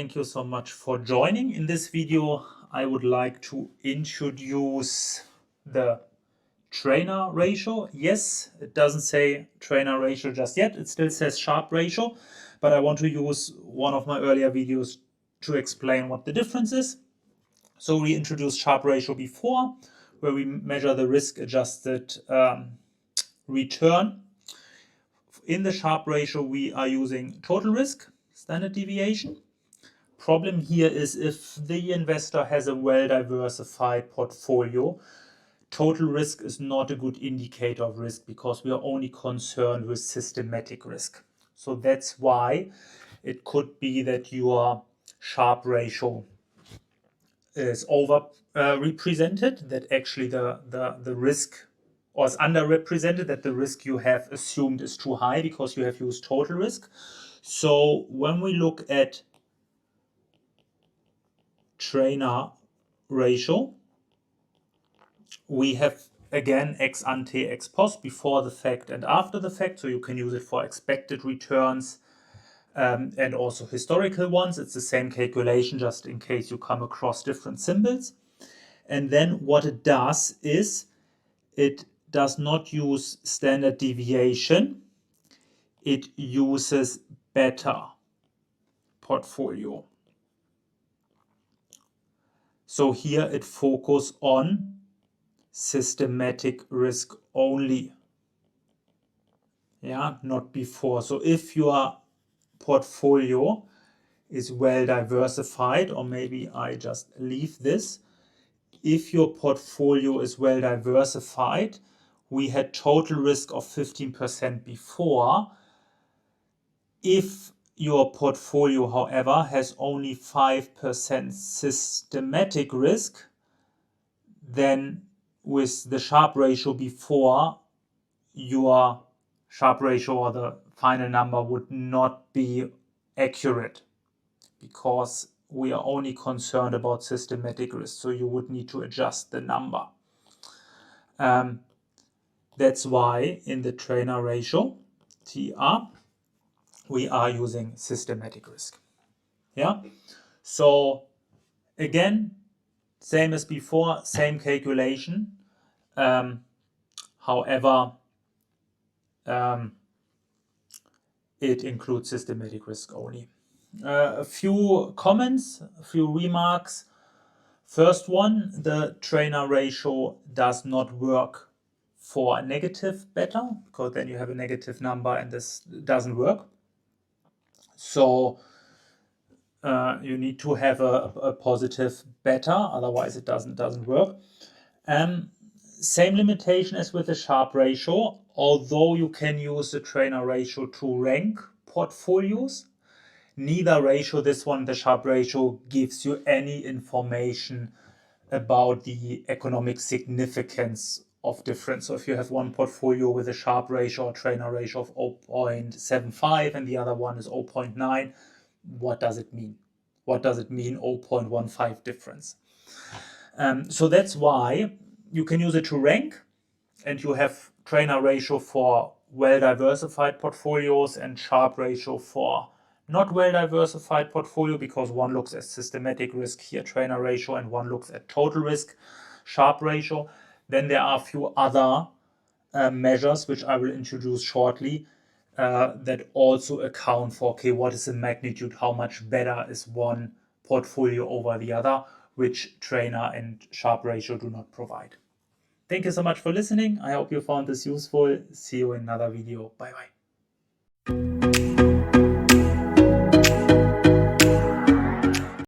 Thank you so much for joining. In this video, I would like to introduce the Treynor ratio. Yes, it doesn't say Treynor ratio just yet. It still says Sharpe ratio, but I want to use one of my earlier videos to explain what the difference is. So we introduced Sharpe ratio before, where we measure the risk-adjusted return. In the Sharpe ratio, we are using total risk, standard deviation. Problem here is if the investor has a well-diversified portfolio, total risk is not a good indicator of risk because we are only concerned with systematic risk. So that's why it could be that your Sharpe ratio is over represented, that actually the risk or is underrepresented, that the risk you have assumed is too high because you have used total risk. So when we look at Treynor ratio, we have again ex ante, ex post, before the fact and after the fact. So you can use it for expected returns and also historical ones. It's the same calculation, just in case you come across different symbols. And then what it does is it does not use standard deviation. It uses beta portfolio. So here it focuses on systematic risk only. Yeah, not before. So if your portfolio is well diversified, or maybe I just leave this. If your portfolio is well diversified, we had total risk of 15% before. If your portfolio, however, has only 5% systematic risk, then with the Sharpe ratio before, your Sharpe ratio or the final number would not be accurate because we are only concerned about systematic risk. So you would need to adjust the number. That's why in the Treynor ratio, TR, we are using systematic risk. Yeah. So again, same as before, same calculation. However, it includes systematic risk only. A few comments, a few remarks. First one, the Treynor ratio does not work for a negative beta, because then you have a negative number and this doesn't work. So you need to have a positive beta, otherwise it doesn't work. Same limitation as with the Sharpe ratio, although you can use the Treynor ratio to rank portfolios. Neither ratio, this one, the Sharpe ratio, gives you any information about the economic significance of difference. So if you have one portfolio with a Sharpe ratio or Treynor ratio of 0.75 and the other one is 0.9, what does it mean? What does it mean 0.15 difference? So that's why you can use it to rank, and you have Treynor ratio for well-diversified portfolios and Sharpe ratio for not well-diversified portfolio, because one looks at systematic risk here, Treynor ratio, and one looks at total risk, Sharpe ratio. Then there are a few other measures, which I will introduce shortly, that also account for, okay, what is the magnitude, how much better is one portfolio over the other, which Treynor and Sharpe ratio do not provide. Thank you so much for listening. I hope you found this useful. See you in another video. Bye bye.